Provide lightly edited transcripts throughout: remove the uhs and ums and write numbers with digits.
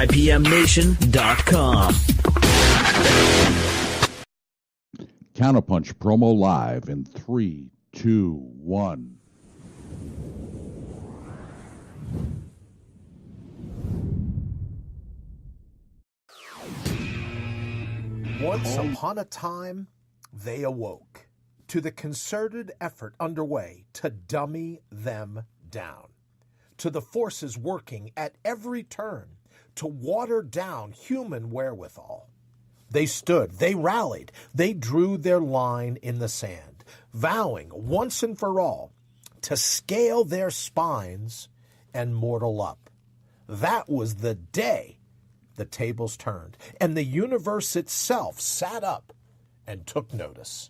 IPMNation.com. Counterpunch promo live in 3, 2, 1. Once upon a time, they awoke to the concerted effort underway to dummy them down, to the forces working at every turn to water down human wherewithal. They stood, they rallied, they drew their line in the sand, vowing once and for all to scale their spines and mortal up. That was the day the tables turned, and the universe itself sat up and took notice.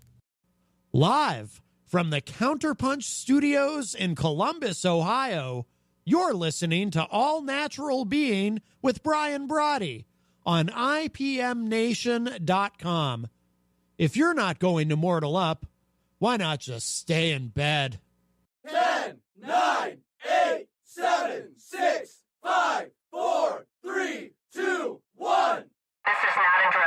Live from the Counterpunch Studios in Columbus, Ohio, you're listening to All Natural Being with Brian Brawdy on IPMNation.com. If you're not going to mortal up, why not just stay in bed? 10, 9, 8, 7, 6, 5, 4, 3, 2, 1. This is not a drill.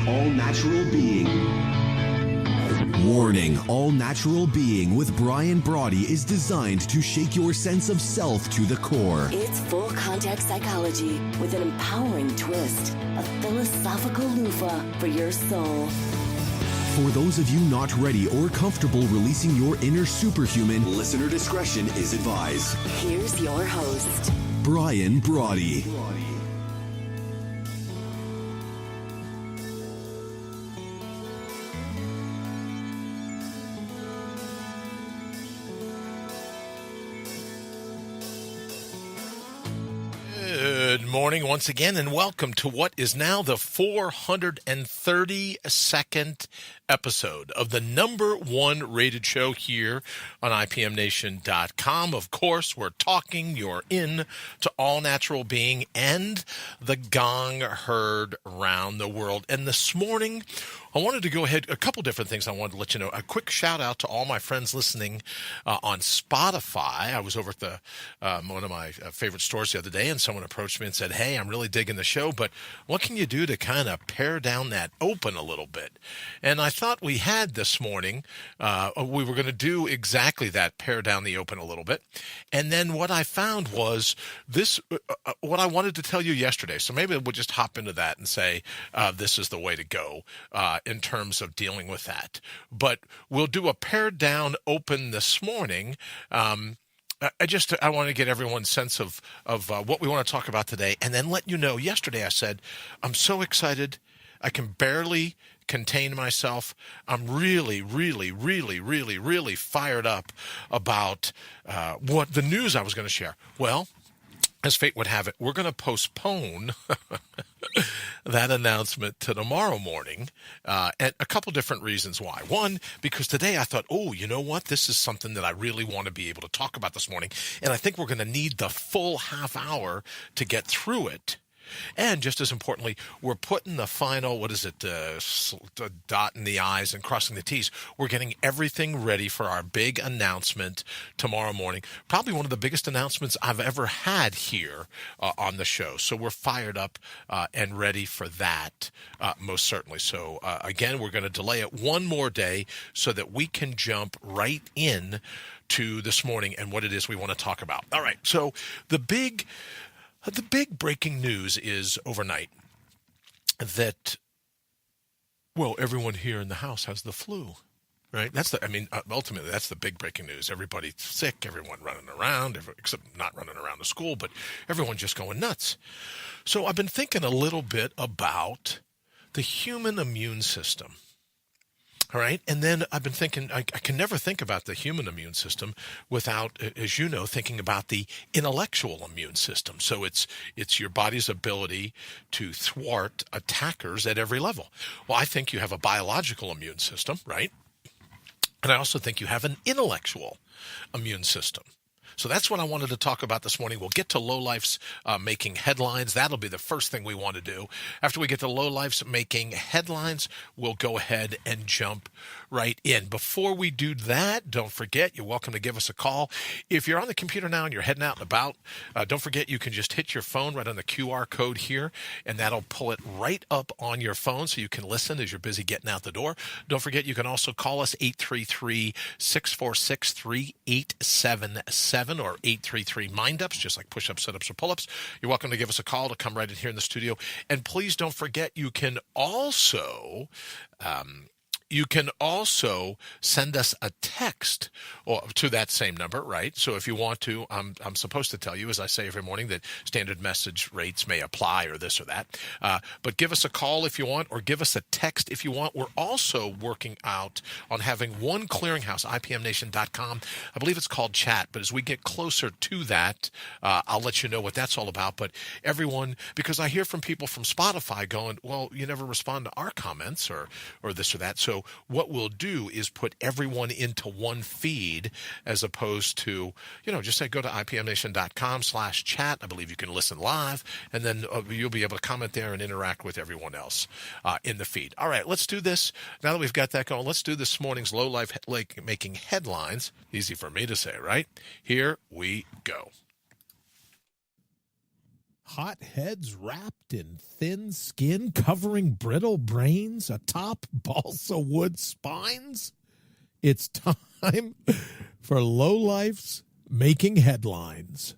All Natural Being. Warning, All Natural Being with Brian Brawdy is designed to shake your sense of self to the core. It's full contact psychology with an empowering twist, a philosophical loofah for your soul. For those of you not ready or comfortable releasing your inner superhuman, listener discretion is advised. Here's your host, Brian Brawdy. Good morning once again, and welcome to what is now the 432nd episode of the #1 rated show here on IPMNation.com. Of course, we're talking, you're in to All Natural Being and the gong heard around the world. And this morning, I wanted to go ahead, a couple different things I wanted to let you know. A quick shout out to all my friends listening on Spotify. I was over at the one of my favorite stores the other day, and someone approached me and said, "Hey, I'm really digging the show, but what can you do to kind of pare down that open a little bit?" And I thought we had this morning, we were going to do exactly that, pare down the open a little bit. And then what I found was this, what I wanted to tell you yesterday. So maybe we'll just hop into that and say, this is the way to go in terms of dealing with that. But we'll do a pared down open this morning. I want to get everyone's sense of what we want to talk about today, and then let you know. Yesterday I said, I'm so excited. I can barely contain myself. I'm really, really, really, really, really fired up about what the news I was going to share. Well, as fate would have it, we're going to postpone that announcement to tomorrow morning, and a couple different reasons why. One, because today I thought, oh, you know what? This is something that I really want to be able to talk about this morning, and I think we're going to need the full half hour to get through it. And just as importantly, we're putting the final, dotting the I's and crossing the T's. We're getting everything ready for our big announcement tomorrow morning. Probably one of the biggest announcements I've ever had here on the show. So we're fired up and ready for that, most certainly. So again, we're going to delay it one more day so that we can jump right in to this morning and what it is we want to talk about. All right, so the big breaking news is overnight that, well, everyone here in the house has the flu, right? Ultimately, that's the big breaking news. Everybody's sick, everyone running around, except not running around to school, but everyone just going nuts. So I've been thinking a little bit about the human immune system. All right. And then I've been thinking, I can never think about the human immune system without, as you know, thinking about the intellectual immune system. So it's your body's ability to thwart attackers at every level. Well, I think you have a biological immune system, right? And I also think you have an intellectual immune system. So that's what I wanted to talk about this morning. We'll get to Lowlifes making headlines. That'll be the first thing we want to do. After we get to Lowlifes making headlines, we'll go ahead and jump right in. Before we do that, don't forget, you're welcome to give us a call. If you're on the computer now and you're heading out and about, don't forget you can just hit your phone right on the QR code here, and that'll pull it right up on your phone so you can listen as you're busy getting out the door. Don't forget, you can also call us 833-646-3877 or 833-MIND-UPS, just like push-ups, sit-ups, or pull-ups. You're welcome to give us a call to come right in here in the studio. And please don't forget, you can also send us a text to that same number, right? So if you want to, I'm supposed to tell you, as I say every morning, that standard message rates may apply or this or that. But give us a call if you want, or give us a text if you want. We're also working out on having one clearinghouse, IPMNation.com. I believe it's called Chat, but as we get closer to that, I'll let you know what that's all about. But everyone, because I hear from people from Spotify going, well, you never respond to our comments or this or that. So what we'll do is put everyone into one feed as opposed to, just say go to IPMNation.com/chat. I believe you can listen live, and then you'll be able to comment there and interact with everyone else in the feed. All right, let's do this. Now that we've got that going, let's do this morning's Lowlife making headlines. Easy for me to say, right? Here we go. Hot heads wrapped in thin skin covering brittle brains atop balsa wood spines? It's time for Lowlifes making headlines.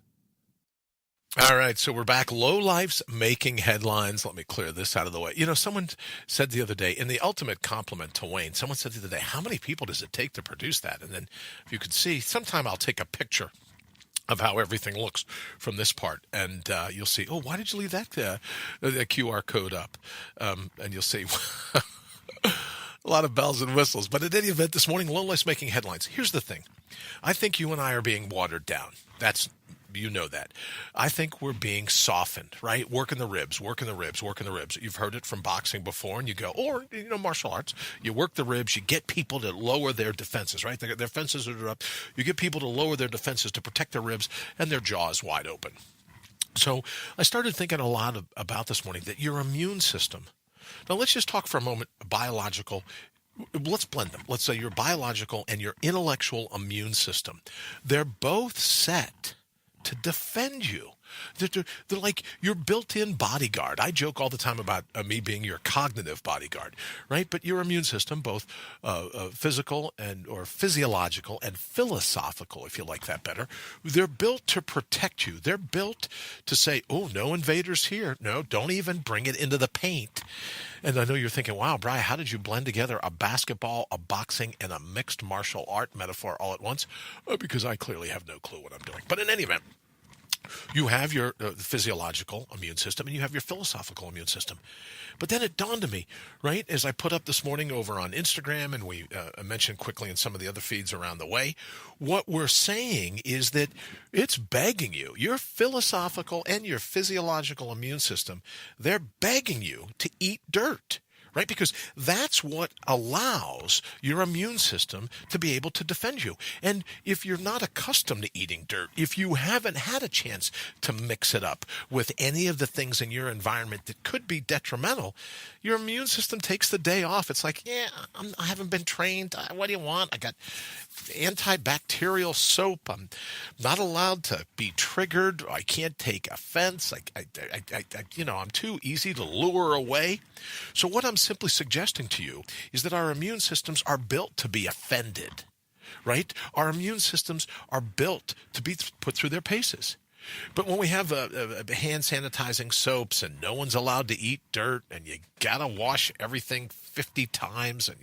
All right, so we're back. Lowlifes making headlines. Let me clear this out of the way. Someone said the other day, in the ultimate compliment to Wayne, someone said the other day, how many people does it take to produce that? And then if you could see, sometime I'll take a picture of how everything looks from this part, and you'll see, oh, why did you leave that the QR code up? And you'll see a lot of bells and whistles. But in any event, this morning, Lowlifes making headlines. Here's the thing. I think you and I are being watered down. You know that. I think we're being softened, right? Working the ribs. You've heard it from boxing before, and you go, or, martial arts. You work the ribs. You get people to lower their defenses, right? Their defenses are up. You get people to lower their defenses to protect their ribs, and their jaws wide open. So I started thinking a lot about this morning that your immune system. Now, let's just talk for a moment biological. Let's blend them. Let's say your biological and your intellectual immune system. They're both set to defend you. They're like your built-in bodyguard. I joke all the time about me being your cognitive bodyguard, right? But your immune system, both physical or physiological and philosophical, if you like that better, they're built to protect you. They're built to say, oh, no invaders here. No, don't even bring it into the paint. And I know you're thinking, wow, Brian, how did you blend together a basketball, a boxing, and a mixed martial art metaphor all at once? Because I clearly have no clue what I'm doing. But in any event, you have your physiological immune system and you have your philosophical immune system. But then it dawned on me, right, as I put up this morning over on Instagram, and we mentioned quickly in some of the other feeds around the way, what we're saying is that it's begging you, your philosophical and your physiological immune system, they're begging you to eat dirt. Right? Because that's what allows your immune system to be able to defend you. And if you're not accustomed to eating dirt, if you haven't had a chance to mix it up with any of the things in your environment that could be detrimental, your immune system takes the day off. It's like, I haven't been trained. What do you want? I got antibacterial soap. I'm not allowed to be triggered. I can't take offense. I'm too easy to lure away. So what I'm simply suggesting to you is that our immune systems are built to be offended, right? Our immune systems are built to be put through their paces. But when we have hand sanitizing soaps and no one's allowed to eat dirt and you got to wash everything 50 times and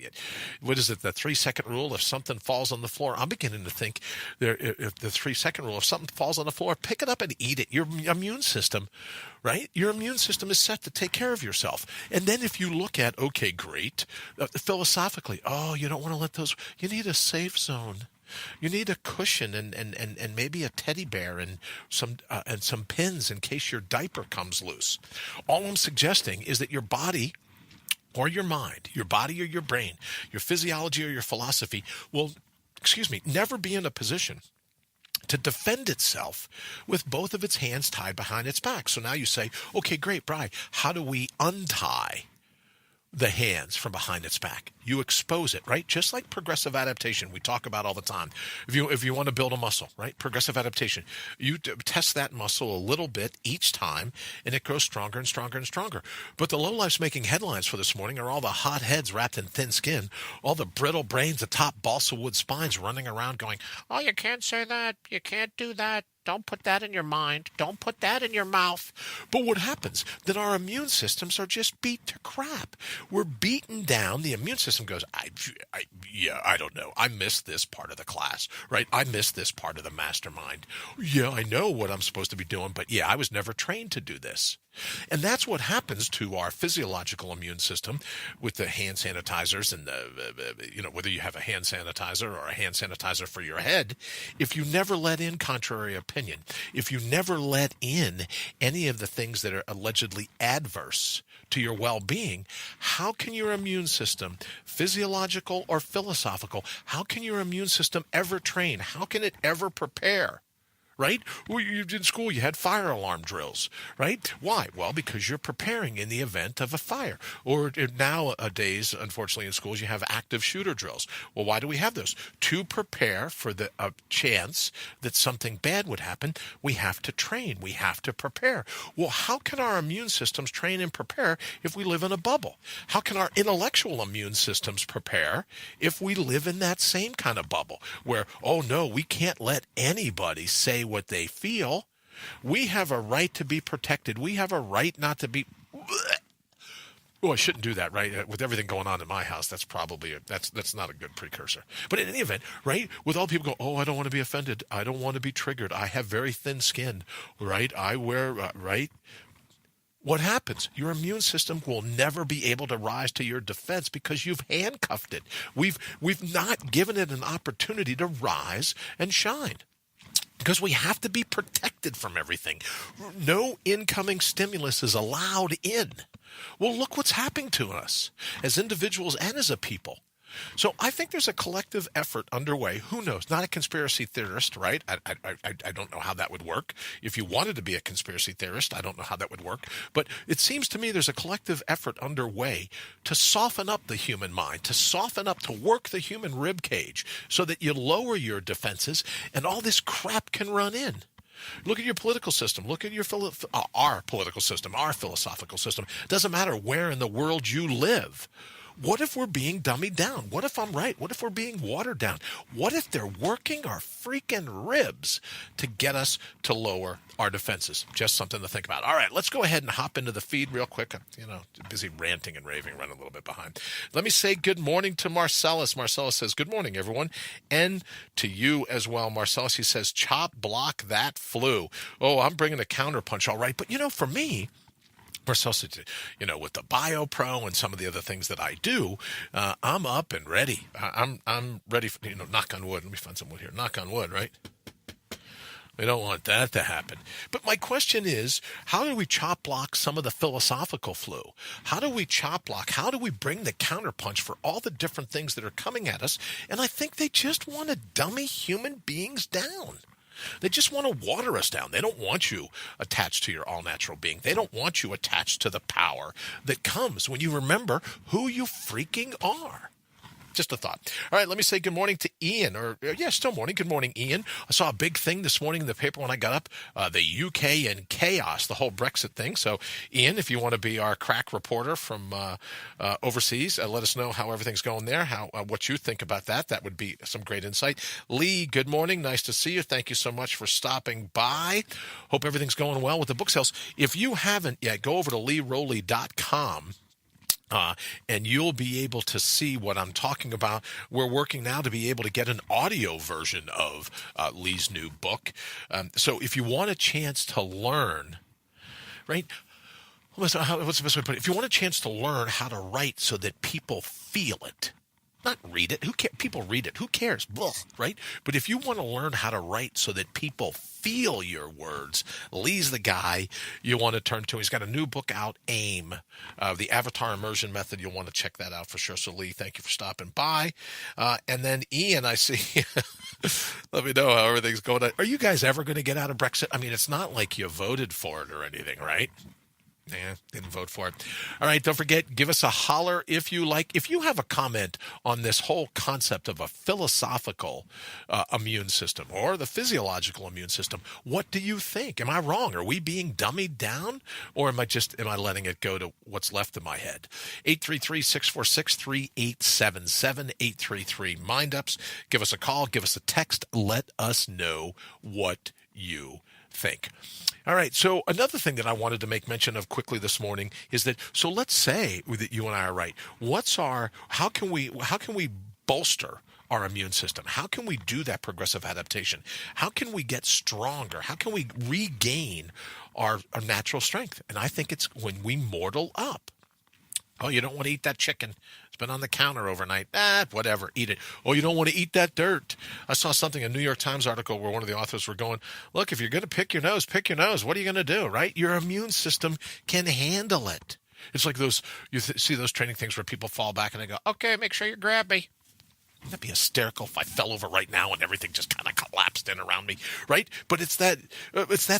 what is it, the 3-second rule? If something falls on the floor, I'm beginning to think if the 3-second rule, if something falls on the floor, pick it up and eat it. Your immune system, right? Your immune system is set to take care of yourself. And then if you look at, okay, great, philosophically, you don't want to let those, you need a safe zone. You need a cushion and maybe a teddy bear and some pins in case your diaper comes loose. All I'm suggesting is that your body or your mind, your body or your brain, your physiology or your philosophy will, never be in a position to defend itself with both of its hands tied behind its back. So now you say, okay, great, Bri, how do we untie the hands from behind its back? You expose it, right? Just like progressive adaptation we talk about all the time. If you want to build a muscle, right? Progressive adaptation. You test that muscle a little bit each time, and it grows stronger and stronger and stronger. But the lowlifes making headlines for this morning are all the hot heads wrapped in thin skin, all the brittle brains, the top balsa wood spines running around going, oh, you can't say that. You can't do that. Don't put that in your mind. Don't put that in your mouth. But what happens? Then our immune systems are just beat to crap. We're beaten down. The immune system goes, I don't know. I missed this part of the class, right? I missed this part of the mastermind. Yeah, I know what I'm supposed to be doing, but yeah, I was never trained to do this. And that's what happens to our physiological immune system with the hand sanitizers and whether you have a hand sanitizer or a hand sanitizer for your head. If you never let in contrary opinion, if you never let in any of the things that are allegedly adverse to your well-being, how can your immune system, physiological or philosophical, how can your immune system ever train? How can it ever prepare? Right? Well, in school, you had fire alarm drills, right? Why? Well, because you're preparing in the event of a fire. Or nowadays, unfortunately, in schools, you have active shooter drills. Well, why do we have those? To prepare for the chance that something bad would happen, we have to train. We have to prepare. Well, how can our immune systems train and prepare if we live in a bubble? How can our intellectual immune systems prepare if we live in that same kind of bubble where, oh, no, we can't let anybody say what they feel? We have a right to be protected. We have a right not to be. Oh, I shouldn't do that, right? With everything going on in my house, that's probably that's not a good precursor. But in any event, right? With all people go, oh, I don't want to be offended. I don't want to be triggered. I have very thin skin, right? I wear right. What happens? Your immune system will never be able to rise to your defense because you've handcuffed it. We've not given it an opportunity to rise and shine. Because we have to be protected from everything. No incoming stimulus is allowed in. Well, look what's happening to us as individuals and as a people. So I think there's a collective effort underway. Who knows? Not a conspiracy theorist, right? I don't know how that would work. If you wanted to be a conspiracy theorist, I don't know how that would work. But it seems to me there's a collective effort underway to soften up the human mind, to work the human rib cage so that you lower your defenses and all this crap can run in. Look at your political system. Look at our political system, our philosophical system. It doesn't matter where in the world you live. What if we're being dummied down? What if I'm right? What if we're being watered down? What if they're working our freaking ribs to get us to lower our defenses? Just something to think about. All right, let's go ahead and hop into the feed real quick. I'm, busy ranting and raving, running a little bit behind. Let me say good morning to Marcellus. Marcellus says, good morning, everyone. And to you as well, Marcellus. He says, chop block that flu. Oh, I'm bringing a counterpunch, all right. But, for me, Marcellus, with the BioPro and some of the other things that I do, I'm up and ready. I'm ready for, knock on wood. Let me find some wood here. Knock on wood, right? We don't want that to happen. But my question is, how do we chop block some of the philosophical flu? How do we chop block? How do we bring the counterpunch for all the different things that are coming at us? And I think they just want to dummy human beings down. They just want to water us down. They don't want you attached to your all-natural being. They don't want you attached to the power that comes when you remember who you freaking are. Just a thought. All right, let me say good morning to Ian. Still morning. Good morning, Ian. I saw a big thing this morning in the paper when I got up, the UK and chaos, the whole Brexit thing. So, Ian, if you want to be our crack reporter from overseas, let us know how everything's going there, what you think about that. That would be some great insight. Lee, good morning. Nice to see you. Thank you so much for stopping by. Hope everything's going well with the book sales. If you haven't yet, go over to leerowley.com. And you'll be able to see what I'm talking about. We're working now to be able to get an audio version of Lee's new book. So if you want a chance to learn, right? What's the best way to put it? If you want a chance to learn how to write so that people feel it, not read it. Who cares? People read it. Who cares? Blah, right? But if you want to learn how to write so that people feel your words, Lee's the guy you want to turn to. He's got a new book out, AIM, the Avatar Immersion Method. You'll want to check that out for sure. So, Lee, thank you for stopping by. And then Ian, I see. Let me know how everything's going on. Are you guys ever going to get out of Brexit? I mean, it's not like you voted for it or anything, right? Yeah, didn't vote for it. All right, don't forget, give us a holler if you like. If you have a comment on this whole concept of a philosophical immune system or the physiological immune system, what do you think? Am I wrong? Are we being dummied down? Or am I letting it go to what's left in my head? 833-646-3877, 833-MIND-UPS. Give us a call, give us a text. Let us know what you think. All right. So another thing that I wanted to make mention of quickly this morning is that, so let's say that you and I are right. How can we bolster our immune system? How can we do that progressive adaptation? How can we get stronger? How can we regain our natural strength? And I think it's when we mortal up. Oh, you don't want to eat that chicken. It's been on the counter overnight. Whatever, eat it. Oh, you don't want to eat that dirt. I saw something, a New York Times article where one of the authors were going, look, if you're going to pick your nose, pick your nose. What are you going to do, right? Your immune system can handle it. It's like those, see those training things where people fall back and they go, okay, make sure you grab me. That'd be hysterical if I fell over right now and everything just kind of collapsed in around me, right? But it's that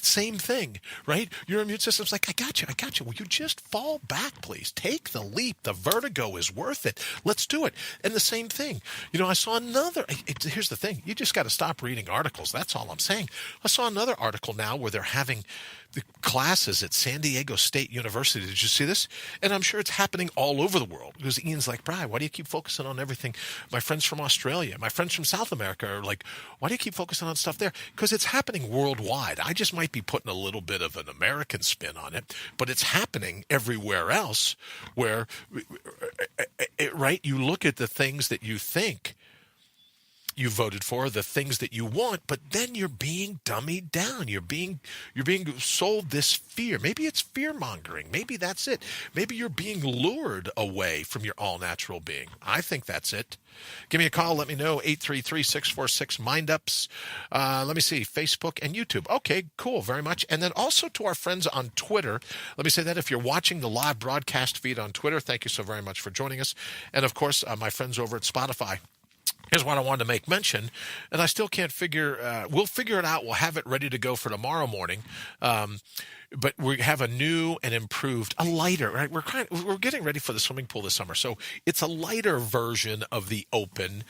same thing, right? Your immune system's like, I got you. Will you just fall back, please? Take the leap. The vertigo is worth it. Let's do it. And the same thing. I saw another. Here's the thing. You just got to stop reading articles. That's all I'm saying. I saw another article now where they're having the classes at San Diego State University. Did you see this? And I'm sure it's happening all over the world because Ian's like, Brian, why do you keep focusing on everything? My friends from Australia, my friends from South America are like, why do you keep focusing on stuff there? Because it's happening worldwide. I just might be putting a little bit of an American spin on it, but it's happening everywhere else where, right, you look at the things that you think you voted for, the things that you want, but then you're being dummied down. You're being sold this fear. Maybe it's fear-mongering. Maybe that's it. Maybe you're being lured away from your all-natural being. I think that's it. Give me a call. Let me know. 833-646-MIND-UPS. Let me see. Facebook and YouTube. Okay, cool. Very much. And then also to our friends on Twitter. Let me say that if you're watching the live broadcast feed on Twitter, thank you so very much for joining us. And, of course, my friends over at Spotify. Here's what I wanted to make mention, and I still can't we'll figure it out. We'll have it ready to go for tomorrow morning. But we have a new and improved, a lighter, right? We're getting ready for the swimming pool this summer. So it's a lighter version of the Open,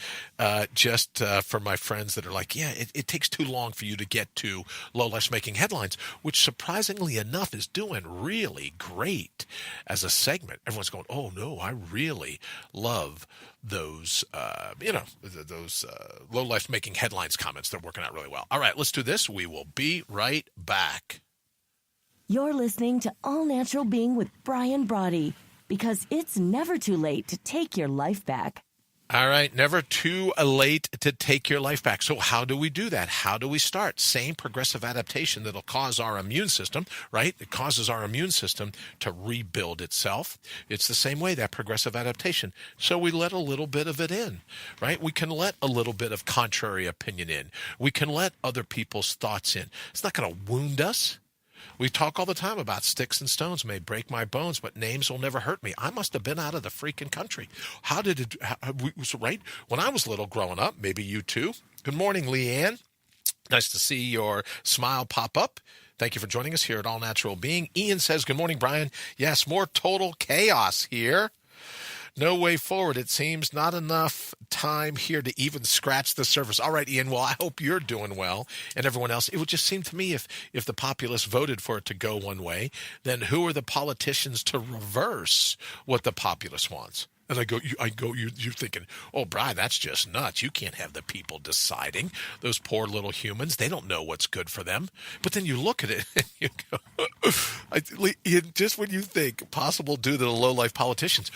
just for my friends that are like, yeah, it takes too long for you to get to Lowlifes Making Headlines, which surprisingly enough is doing really great as a segment. Everyone's going, oh no, I really love those, those Lowlifes Making Headlines comments. They're working out really well. All right, let's do this. We will be right back. You're listening to All Natural Being with Brian Brawdy, because it's never too late to take your life back. All right, never too late to take your life back. So how do we do that? How do we start? Same progressive adaptation that'll cause our immune system, right? It causes our immune system to rebuild itself. It's the same way, that progressive adaptation. So we let a little bit of it in, right? We can let a little bit of contrary opinion in. We can let other people's thoughts in. It's not going to wound us. We talk all the time about sticks and stones may break my bones, but names will never hurt me. I must have been out of the freaking country. Right? When I was little growing up, maybe you too. Good morning, Leanne. Nice to see your smile pop up. Thank you for joining us here at All Natural Being. Ian says, good morning, Brian. Yes, more total chaos here. No way forward. It seems not enough time here to even scratch the surface. All right, Ian. Well, I hope you're doing well and everyone else. It would just seem to me if the populace voted for it to go one way, then who are the politicians to reverse what the populace wants? And you're thinking, oh, Brian, that's just nuts. You can't have the people deciding. Those poor little humans, they don't know what's good for them. But then you look at it and you go, just when you think possible due to the low-life politicians.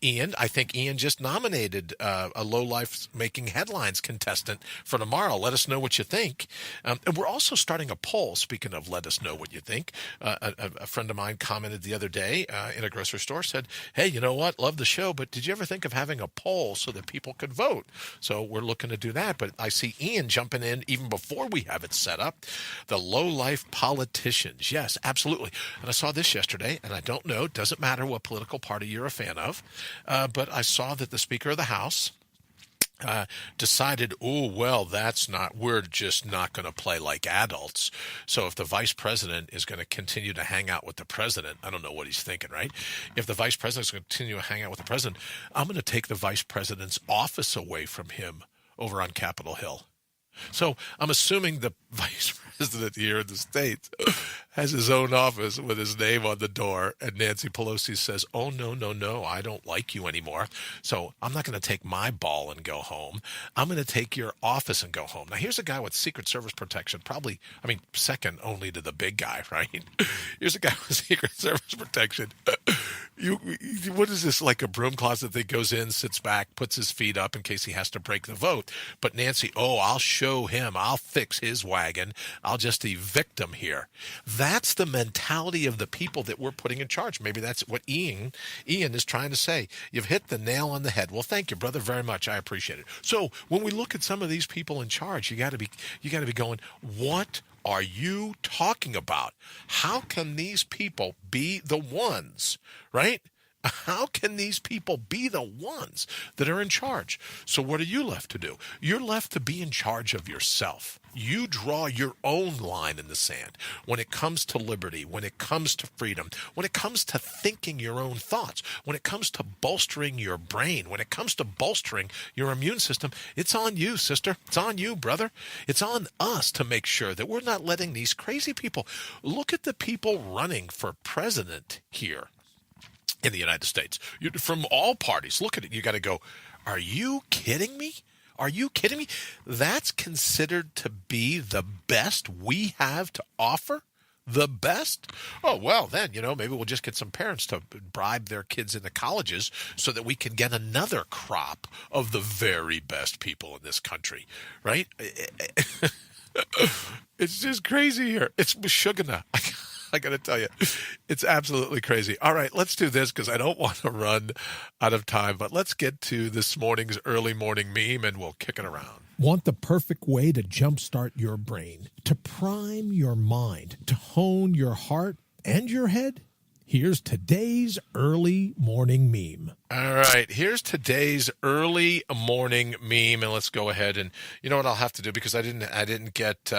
Ian, I think Ian just nominated a low-life Making Headlines contestant for tomorrow. Let us know what you think. And we're also starting a poll, speaking of let us know what you think. A friend of mine commented the other day in a grocery store, said, hey, you know what? Love the show, but did you ever think of having a poll so that people could vote? So we're looking to do that. But I see Ian jumping in even before we have it set up. The low-life politicians. Yes, absolutely. And I saw this yesterday, and I don't know, it doesn't matter what political party you're a fan of, but I saw that the Speaker of the House decided, we're just not going to play like adults. So if the vice president is going to continue to hang out with the president, I don't know what he's thinking, right? If the vice president is going to continue to hang out with the president, I'm going to take the vice president's office away from him over on Capitol Hill. So I'm assuming the vice president here in the States has his own office with his name on the door, and Nancy Pelosi says, oh, no, I don't like you anymore. So I'm not going to take my ball and go home. I'm going to take your office and go home. Now, here's a guy with Secret Service protection, second only to the big guy, right? Here's a guy with Secret Service protection. What is this, like a broom closet that goes in, sits back, puts his feet up in case he has to break the vote? But Nancy, I'll show him. I'll fix his wagon. I'll just evict him here. That's the mentality of the people that we're putting in charge. Maybe that's what Ian is trying to say. You've hit the nail on the head. Well, thank you, brother, very much. I appreciate it. So when we look at some of these people in charge, you got to be going, what are you talking about? How can these people be the ones, right? How can these people be the ones that are in charge? So what are you left to do? You're left to be in charge of yourself. You draw your own line in the sand when it comes to liberty, when it comes to freedom, when it comes to thinking your own thoughts, when it comes to bolstering your brain, when it comes to bolstering your immune system. It's on you, sister. It's on you, brother. It's on us to make sure that we're not letting these crazy people. Look at the people running for president here in the United States, from all parties. Look at it. You got to go, are you kidding me? Are you kidding me? That's considered to be the best we have to offer? The best? Oh, well, then, maybe we'll just get some parents to bribe their kids into colleges so that we can get another crop of the very best people in this country, right? It's just crazy here. It's Meshuggah. I got to tell you, it's absolutely crazy. All right, let's do this because I don't want to run out of time, but let's get to this morning's early morning meme and we'll kick it around. Want the perfect way to jumpstart your brain, to prime your mind, to hone your heart and your head? Here's today's early morning meme. All right, here's today's early morning meme, and let's go ahead and you know what I'll have to do because I didn't get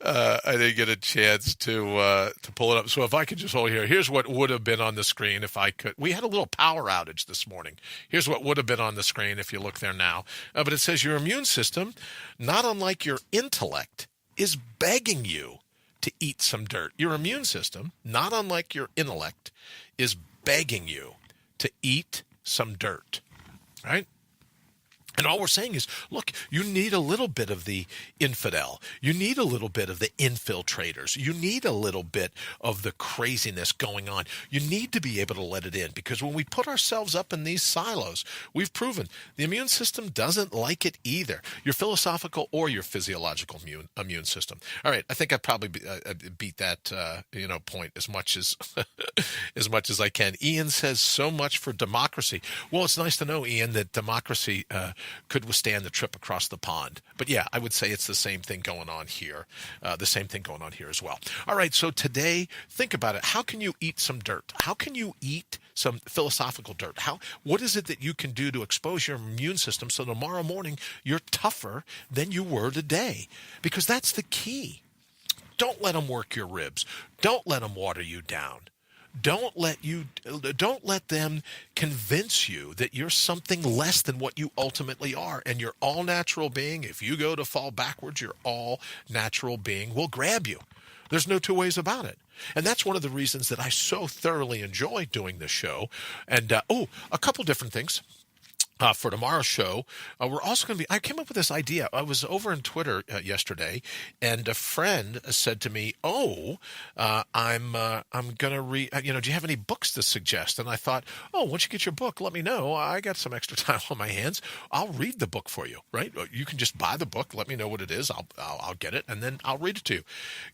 I didn't get a chance to pull it up. So if I could just hold here, here's what would have been on the screen if I could. We had a little power outage this morning. Here's what would have been on the screen if you look there now. But it says your immune system, not unlike your intellect, is begging you to eat some dirt. Your immune system, not unlike your intellect, is begging you to eat some dirt, right? And all we're saying is, look, you need a little bit of the infidel. You need a little bit of the infiltrators. You need a little bit of the craziness going on. You need to be able to let it in because when we put ourselves up in these silos, we've proven the immune system doesn't like it either. Your philosophical or your physiological immune system. All right, I think I probably beat that point as much as as much as I can. Ian says so much for democracy. Well, it's nice to know, Ian, that democracy could withstand the trip across the pond. But yeah, I would say it's the same thing going on here. The same thing going on here as well. All right, so today, think about it. How can you eat some dirt? How can you eat some philosophical dirt? What is it that you can do to expose your immune system so tomorrow morning you're tougher than you were today? Because that's the key. Don't let them work your ribs. Don't let them water you down. Don't let them convince you that you're something less than what you ultimately are. And your all-natural being, if you go to fall backwards, your all-natural being will grab you. There's no two ways about it. And that's one of the reasons that I so thoroughly enjoy doing this show. And, a couple different things. For tomorrow's show, we're also going to be. I came up with this idea. I was over on Twitter yesterday, and a friend said to me, "Oh, I'm going to read. Do you have any books to suggest?" And I thought, "Oh, once you get your book, let me know. I got some extra time on my hands. I'll read the book for you. Right? You can just buy the book. Let me know what it is. I'll get it, and then I'll read it to you."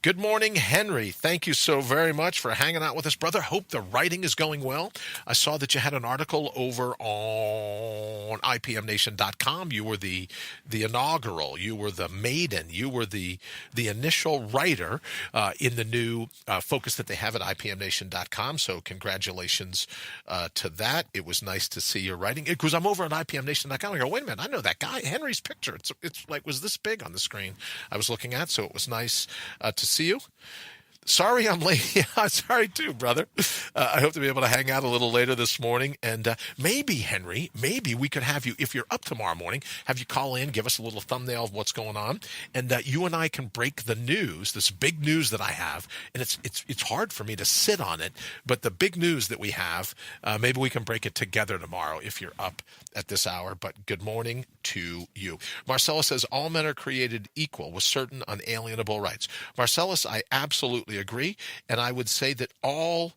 Good morning, Henry. Thank you so very much for hanging out with us, brother. Hope the writing is going well. I saw that you had an article over on IPMNation.com. You were the inaugural, you were the maiden, you were the initial writer in the new focus that they have at IPMNation.com. So congratulations to that. It was nice to see your writing. Because I'm over on IPMNation.com. I go, wait a minute, I know that guy, Henry's picture. It's like was this big on the screen I was looking at. So it was nice to see you. Sorry I'm late. Yeah, sorry too, brother. I hope to be able to hang out a little later this morning. And maybe, Henry, maybe we could have you, if you're up tomorrow morning, have you call in, give us a little thumbnail of what's going on. And you and I can break the news, this big news that I have. And it's hard for me to sit on it. But the big news that we have, maybe we can break it together tomorrow if you're up at this hour. But good morning to you. Marcellus says, all men are created equal with certain unalienable rights. Marcellus, I absolutely agree, and I would say that a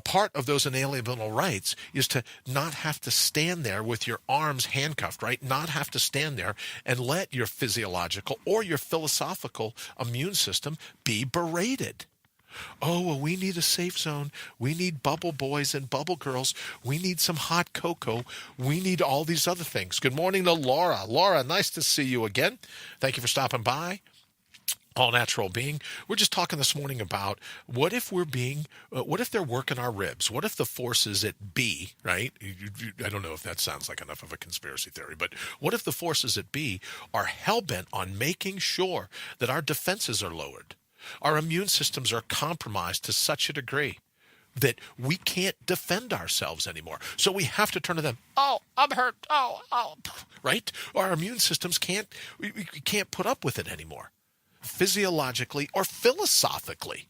part of those inalienable rights is to not have to stand there with your arms handcuffed, right? Not have to stand there and let your physiological or your philosophical immune system be berated. Oh, well, we need a safe zone. We need bubble boys and bubble girls. We need some hot cocoa. We need all these other things. Good morning to Laura. Laura, nice to see you again. Thank you for stopping by. All Natural Being. We're just talking this morning about what if they're working our ribs? What if the forces at B, right? I don't know if that sounds like enough of a conspiracy theory, but what if the forces at B are hell-bent on making sure that our defenses are lowered? Our immune systems are compromised to such a degree that we can't defend ourselves anymore. So we have to turn to them. Oh, I'm hurt. Oh, right? Our immune systems we can't put up with it anymore, physiologically or philosophically.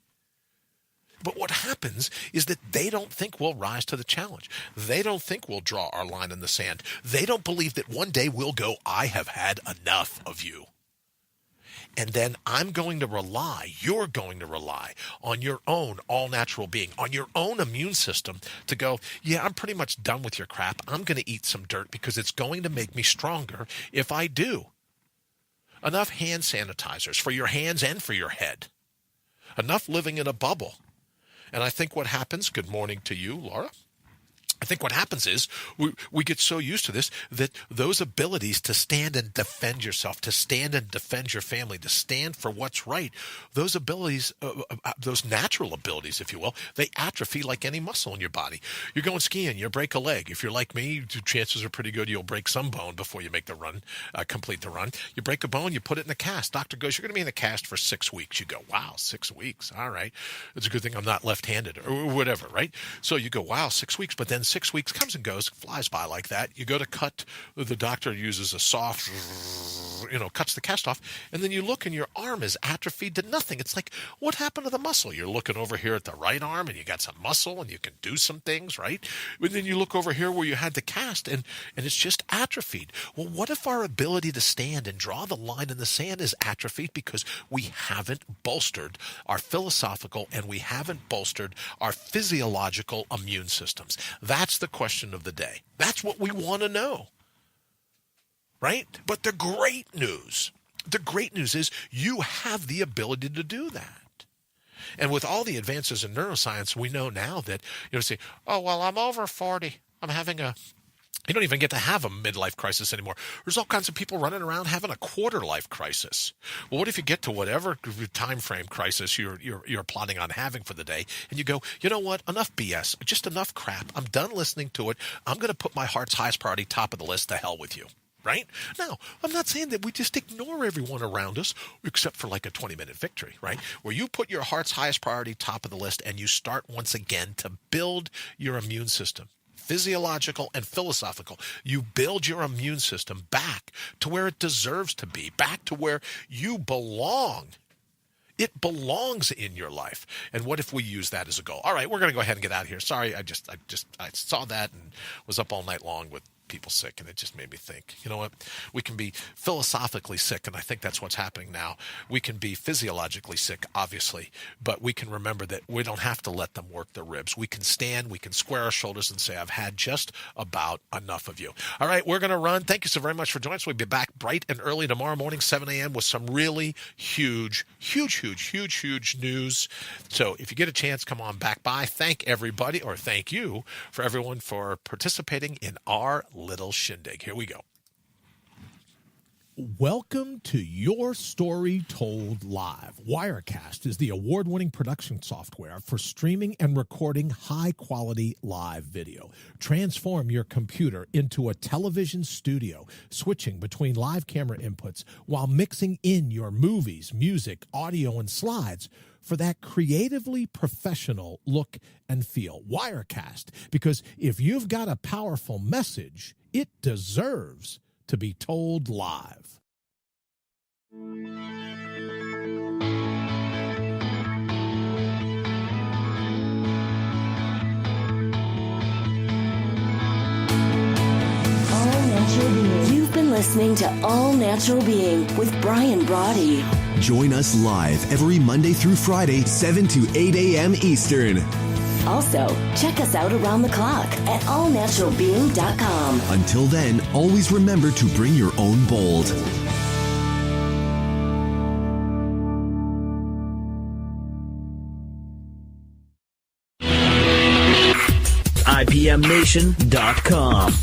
But what happens is that they don't think we'll rise to the challenge. They don't think we'll draw our line in the sand. They don't believe that one day we'll go, I have had enough of you. And then you're going to rely on your own all-natural being, on your own immune system to go, yeah, I'm pretty much done with your crap. I'm going to eat some dirt because it's going to make me stronger if I do. Enough hand sanitizers for your hands and for your head. Enough living in a bubble. And I think what happens, good morning to you, Laura. I think what happens is we get so used to this that those abilities to stand and defend yourself, to stand and defend your family, to stand for what's right, those abilities, those natural abilities, if you will, they atrophy like any muscle in your body. You're going skiing, you break a leg. If you're like me, chances are pretty good you'll break some bone before you make the run, complete the run. You break a bone, you put it in the cast. Doctor goes, you're going to be in the cast for 6 weeks. You go, wow, 6 weeks. All right. It's a good thing I'm not left-handed or whatever, right? So you go, wow, 6 weeks, but then 6 weeks comes and goes, flies by like that. You go to cut, the doctor uses a soft, cuts the cast off, and then you look and your arm is atrophied to nothing. It's like, what happened to the muscle? You're looking over here at the right arm and you got some muscle and you can do some things, right? And then you look over here where you had the cast and it's just atrophied. Well, what if our ability to stand and draw the line in the sand is atrophied because we haven't bolstered our philosophical and we haven't bolstered our physiological immune systems? That's the question of the day. That's what we want to know, right? But the great news is you have the ability to do that. And with all the advances in neuroscience, we know now that, say, oh, well, I'm over 40. I'm having you don't even get to have a midlife crisis anymore. There's all kinds of people running around having a quarter-life crisis. Well, what if you get to whatever time frame crisis you're plotting on having for the day, and you go, you know what, enough BS, just enough crap. I'm done listening to it. I'm going to put my heart's highest priority top of the list. To hell with you, right? Now, I'm not saying that we just ignore everyone around us, except for like a 20-minute victory, right? Where you put your heart's highest priority top of the list, and you start once again to build your immune system. Physiological and philosophical. You build your immune system back to where it deserves to be, back to where you belong. It belongs in your life. And what if we use that as a goal? All right, we're going to go ahead and get out of here. Sorry, I saw that and was up all night long with people sick, and it just made me think, you know what? We can be philosophically sick, and I think that's what's happening now. We can be physiologically sick, obviously, but we can remember that we don't have to let them work their ribs. We can stand, we can square our shoulders and say, I've had just about enough of you. All right, we're going to run. Thank you so very much for joining us. We'll be back bright and early tomorrow morning, 7 a.m. with some really huge news. So if you get a chance, come on back by. Thank everybody, or thank you for everyone for participating in our little shindig. Here we go. Welcome to Your Story Told Live. Wirecast is the award-winning production software for streaming and recording high-quality live video. Transform your computer into a television studio, switching between live camera inputs while mixing in your movies, music, audio, and slides for that creatively professional look and feel. Wirecast, because if you've got a powerful message, it deserves to be told live. You've been listening to All Natural Being with Brian Brawdy. Join us live every Monday through Friday, 7 to 8 a.m. Eastern. Also, check us out around the clock at allnaturalbeing.com. Until then, always remember to bring your own bold. IPMNation.com.